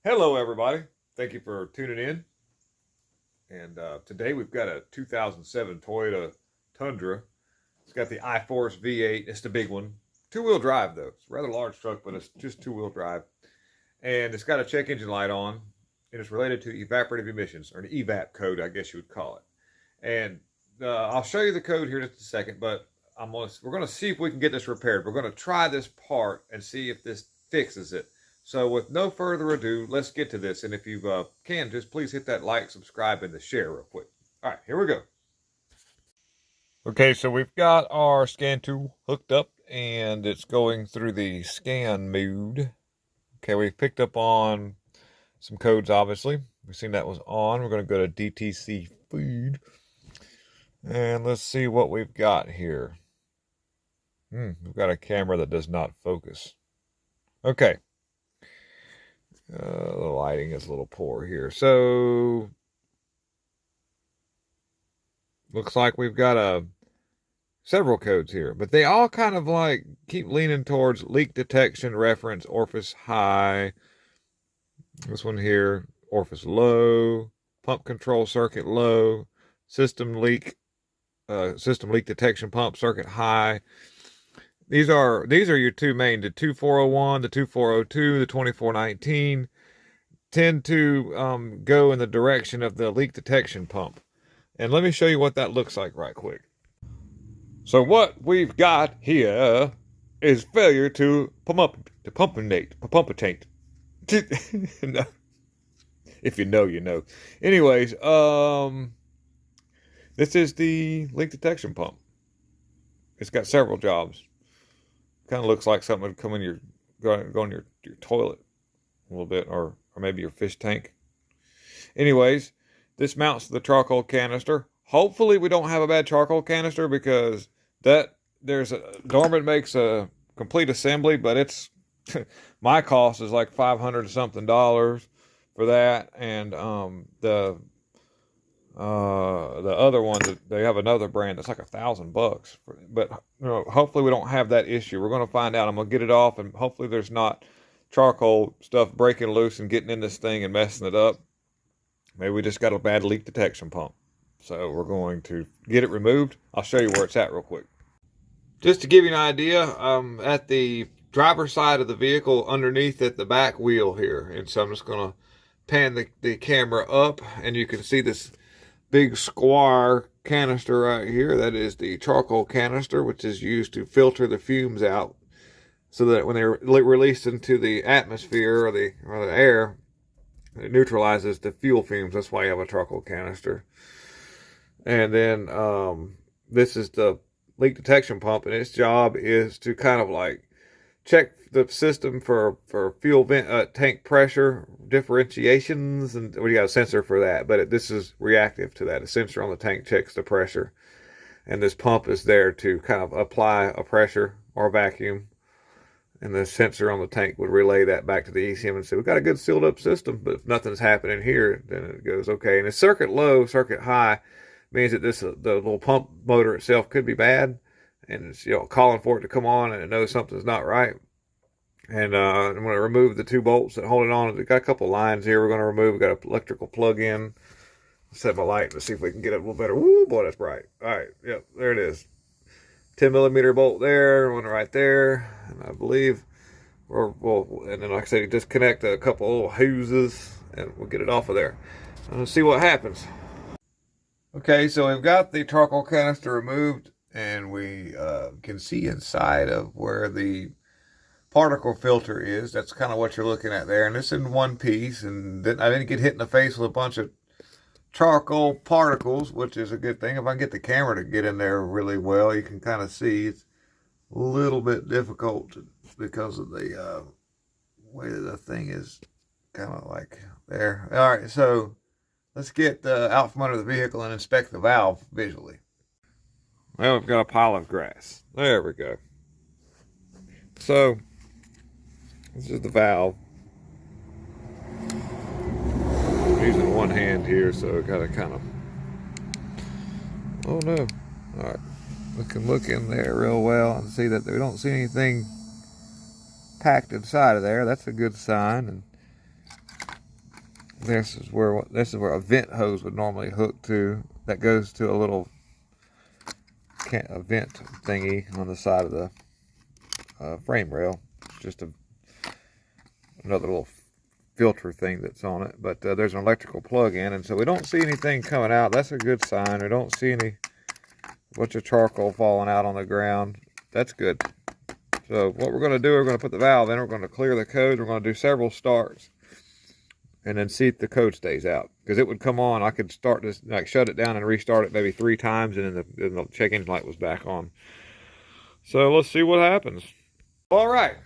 Hello everybody, thank you for tuning in. And today we've got a 2007 Toyota Tundra. It's got the iForce V8. It's the big one. Two-wheel drive though. It's a rather large truck, but it's just two-wheel drive. And it's got a check engine light on. And it's related to evaporative emissions, or an EVAP code, I guess you would call it. And I'll show you the code here in just a second, but we're going to see if we can get this repaired. We're going to try this part and see if this fixes it. So with no further ado, let's get to this. And if you can, just please hit that like, subscribe, and the share real quick. All right, here we go. Okay, so we've got our scan tool hooked up, and it's going through the scan mode. Okay, we've picked up on some codes, obviously. We've seen that was on. We're going to go to DTC Food. And let's see what we've got here. We've got a camera that does not focus. Okay. The lighting is a little poor here. So, looks like we've got several codes here. But they all kind of like keep leaning towards leak detection, reference, orifice high. This one here, orifice low, pump control circuit low, system leak detection pump circuit high. These are your two main, the 2401, the 2402, the 2419 tend to go in the direction of the leak detection pump. And let me show you what that looks like right quick. So what we've got here is failure to pumpatate. No. If you know, you know. Anyways, this is the leak detection pump. It's got several jobs. Kind of looks like something would come in go in your toilet a little bit, or maybe your fish tank. Anyways, this mounts to the charcoal canister. Hopefully we don't have a bad charcoal canister, because Dorman makes a complete assembly, but it's my cost is like $500 something for that, and the other one, they have another brand that's like $1,000. But hopefully we don't have that issue. We're going to find out. I'm going to get it off, and hopefully there's not charcoal stuff breaking loose and getting in this thing and messing it up. Maybe we just got a bad leak detection pump. So we're going to get it removed. I'll show you where it's at real quick. Just to give you an idea, I'm at the driver's side of the vehicle, underneath at the back wheel here. And so I'm just going to pan the camera up, and you can see this big square canister right here. That is the charcoal canister, which is used to filter the fumes out, so that when they're released into the atmosphere or the air, it neutralizes the fuel fumes. That's why you have a charcoal canister. And then this is the leak detection pump, and its job is to kind of like check the system for fuel tank pressure differentiations, and we got a sensor for that, but this is reactive to that. A sensor on the tank checks the pressure, and this pump is there to kind of apply a pressure or a vacuum, and the sensor on the tank would relay that back to the ECM and say, we've got a good sealed up system, but if nothing's happening here, then it goes okay. And it's circuit low, circuit high means that the little pump motor itself could be bad, and it's calling for it to come on, and it knows something's not right. And I'm going to remove the two bolts that hold it on. We've got a couple lines here we're going to remove. We've got an electrical plug-in. Set my light to see if we can get it a little better. Woo, boy, that's bright. All right, yep, there it is. 10mm bolt there, one right there. And I believe, and then like I said, you disconnect a couple little hoses, and we'll get it off of there. And let's see what happens. Okay, so we've got the charcoal canister removed, and we can see inside of where the particle filter is. That's kind of what you're looking at there, and it's in one piece, and then I didn't get hit in the face with a bunch of charcoal particles, which is a good thing. If I can get the camera to get in there really well, you can kind of see it's a little bit difficult because of the way that the thing is kind of like there. All right, so let's get out from under the vehicle and inspect the valve visually. Well, we've got a pile of grass. There we go. So this is the valve. I'm using one hand here, so I gotta kind of. Oh no! All right, we can look in there real well and see that we don't see anything packed inside of there. That's a good sign. And this is where a vent hose would normally hook to. That goes to a little vent thingy on the side of the frame rail. It's just another little filter thing that's on it. But there's an electrical plug in, and so we don't see anything coming out. That's a good sign. We don't see any bunch of charcoal falling out on the ground. That's good. So what we're going to do, we're going to put the valve in. We're going to clear the code. We're going to do several starts, and then see if the code stays out. Because it would come on. I could start this, like shut it down and restart it maybe 3 times, and then the check engine light was back on. So let's see what happens. All right.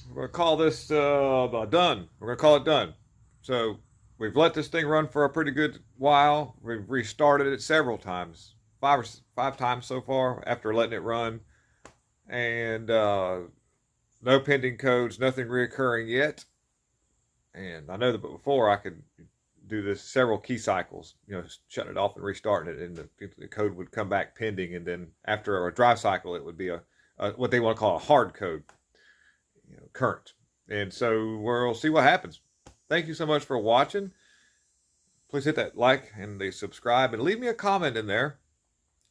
We're going to call this done. We're going to call it done. So we've let this thing run for a pretty good while. We've restarted it several times. 5 times so far after letting it run. And no pending codes, nothing reoccurring yet. And I know that before I could do this several key cycles, you know, shut it off and restarting it, and the code would come back pending, and then after a drive cycle it would be a what they want to call a hard code, you know, current. And so we'll see what happens. Thank you so much for watching. Please hit that like and the subscribe, and leave me a comment in there.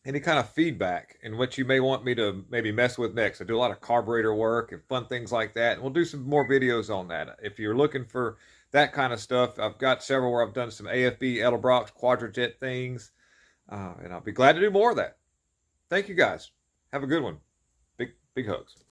Any kind of feedback and what you may want me to maybe mess with next. I do a lot of carburetor work and fun things like that, and we'll do some more videos on that. If you're looking for that kind of stuff, I've got several where I've done some AFB, Edelbrock's, Quadrajet things, and I'll be glad to do more of that. Thank you guys. Have a good one. Big hugs.